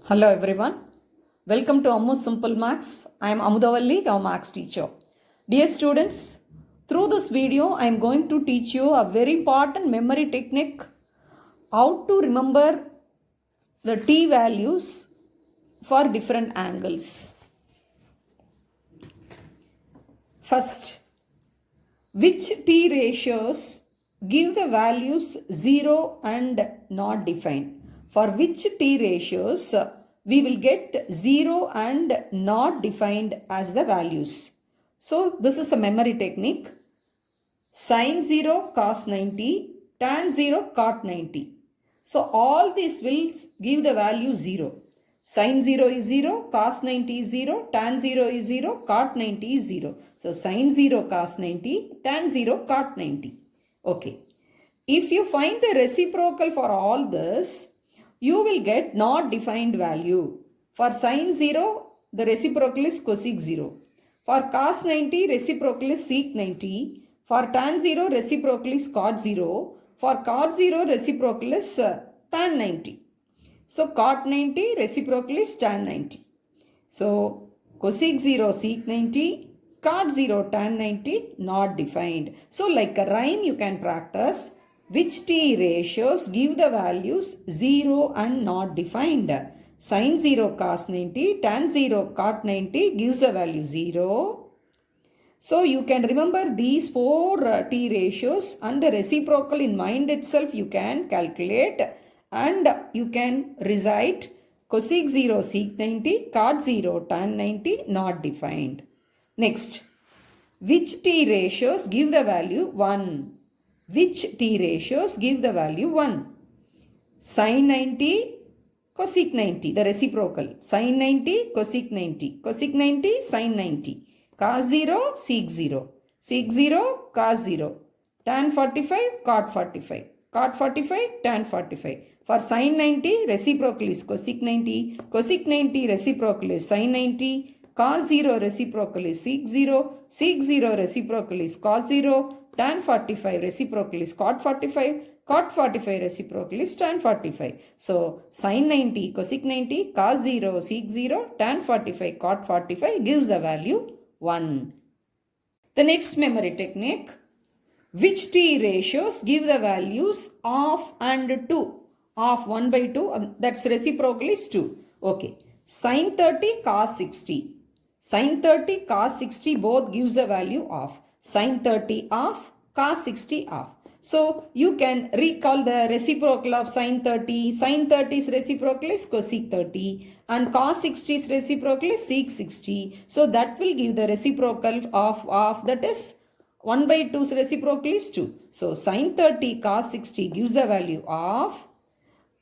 Hello everyone. Welcome to Ammu Simple Maths. I am Amudavalli, your Maths teacher. Dear students, through this video I am going to teach you a very important memory technique, how to remember the t values for different angles. First, which t ratios give the values 0 and not defined? For which t ratios we will get 0 and not defined as the values. So this is a memory technique. Sin 0 cos 90, tan 0 cot 90. So all these will give the value 0. Sin 0 is 0, cos 90 is 0, tan 0 is 0, cot 90 is 0. So sin 0 cos 90, tan 0 cot 90. Okay. If you find the reciprocal for all this, you will get not defined value. For sin 0, the reciprocal is cosec 0. For cos 90, reciprocal is sec 90. For tan 0, reciprocal is cot 0. For cot 0, reciprocal is tan 90. So cot 90, reciprocal is tan 90. So cosec 0, sec 90. Cot 0, tan 90, not defined. So like a rhyme you can practice. Which t ratios give the values 0 and not defined? Sin 0 cos 90, tan 0 cot 90 gives a value 0. So you can remember these four t ratios and the reciprocal in mind itself you can calculate and you can recite cosec 0 sec 90, cot 0 tan 90 not defined. Next, which t ratios give the value 1? Which t ratios give the value 1? Sin 90, cosec 90, the reciprocal. Sin 90, cosec 90. Cosec 90, sin 90. Cos 0, sec 0. Sec 0, cos 0. Tan 45, cot 45. Cot 45, tan 45. For sin 90, reciprocal is cosec 90. Cosec 90, reciprocal is sin 90. Cos 0 reciprocal is sec 0. Sec 0 reciprocal is cos 0. Tan 45 reciprocal is cot 45. Cot 45 reciprocal is tan 45. So sin 90, cosec 90, cos 0, sec 0, tan 45, cot 45 gives the value 1. The next memory technique. Which t ratios give the values of and 2? Of 1 by 2, that's reciprocal is 2. Okay. Sin 30, cos 60. Sin 30, cos 60 both gives a value of. Sin 30 of, cos 60 of. So you can recall the reciprocal of sin 30. Sin 30's reciprocal is cosec 30 and cos 60's reciprocal is sec 60. So that will give the reciprocal of that is 1 by 2's reciprocal is 2. So sin 30 cos 60 gives the value of.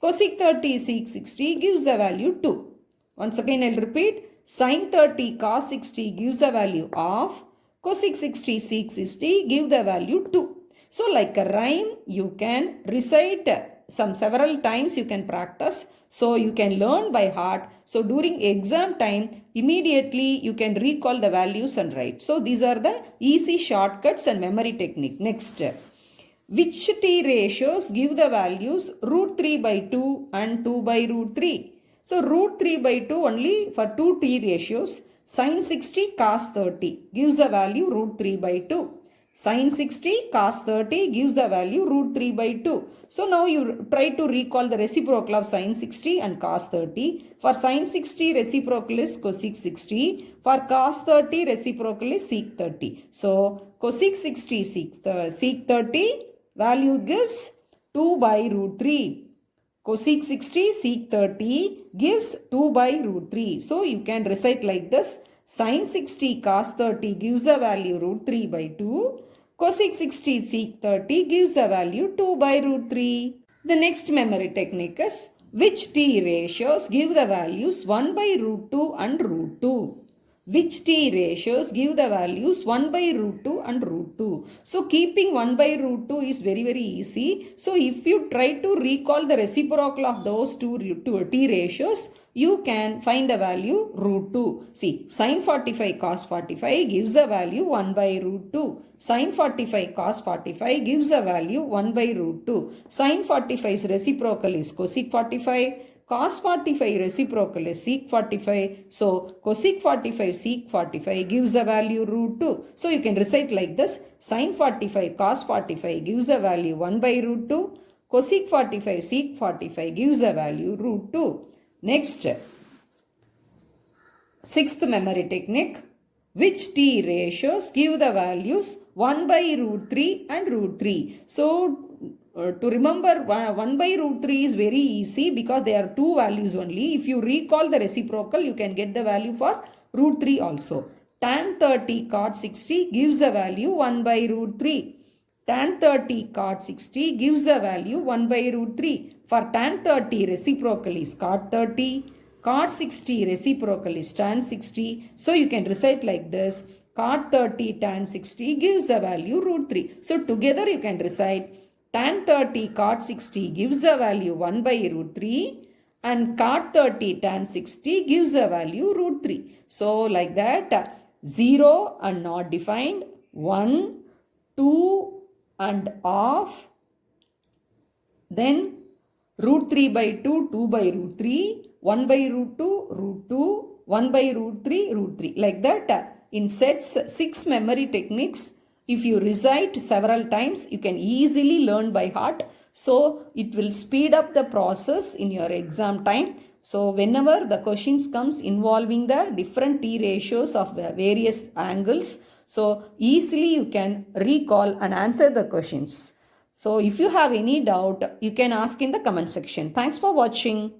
Cosec 30 sec 60 gives the value 2. Once again I'll repeat. Sin 30 cos 60 gives a value of. Cosec 60 sec 60 give the value 2. So like a rhyme you can recite several times you can practice. So you can learn by heart. So during exam time immediately you can recall the values and write. So these are the easy shortcuts and memory technique. Next. Which t ratios give the values root 3 by 2 and 2 by root 3? So root 3 by 2 only for two t ratios. Sin 60 cos 30 gives the value root 3 by 2. Sin 60 cos 30 gives the value root 3 by 2. So now you try to recall the reciprocal of sin 60 and cos 30. For sin 60 reciprocal is cosec 60. For cos 30 reciprocal is sec 30. So cosec 60 sec 30 value gives 2 by root 3. Cosec 60 sec 30 gives 2 by root 3. So you can recite like this. Sin 60 cos 30 gives the value root 3 by 2. Cosec 60 sec 30 gives the value 2 by root 3. The next memory technique is which t ratios give the values 1 by root 2 and root 2? Which t ratios give the values 1 by root 2 and root 2. So keeping 1 by root 2 is very easy. So if you try to recall the reciprocal of those two t ratios, you can find the value root 2. See, sin 45 cos 45 gives the value 1 by root 2. Sin 45 cos 45 gives the value 1 by root 2. Sin 45's reciprocal is cosec 45. cos 45 reciprocal is sec 45. So cosec 45 sec 45 gives a value root 2. So you can recite like this. Sin 45 cos 45 gives a value 1 by root 2. Cosec 45 sec 45 gives a value root 2. Next, sixth memory technique. Which t ratios give the values 1 by root 3 and root 3? So to remember 1 by root 3 is very easy because there are two values only. If you recall the reciprocal, you can get the value for root 3 also. Tan 30 cot 60 gives a value 1 by root 3. Tan 30 cot 60 gives a value 1 by root 3. For tan 30 reciprocal is cot 30. Cot 60 reciprocal is tan 60. So you can recite like this. Cot 30 tan 60 gives a value root 3. So together you can recite tan 30 cot 60 gives a value 1 by root 3 and cot 30 tan 60 gives a value root 3. So like that 0 and not defined, 1, 2 and off, then root 3 by 2, 2 by root 3, 1 by root 2, root 2, 1 by root 3, root 3. Like that in sets 6 memory techniques. If you recite several times, you can easily learn by heart. So it will speed up the process in your exam time. So whenever the questions comes involving the different t ratios of the various angles, so easily you can recall and answer the questions. So if you have any doubt, you can ask in the comment section. Thanks for watching.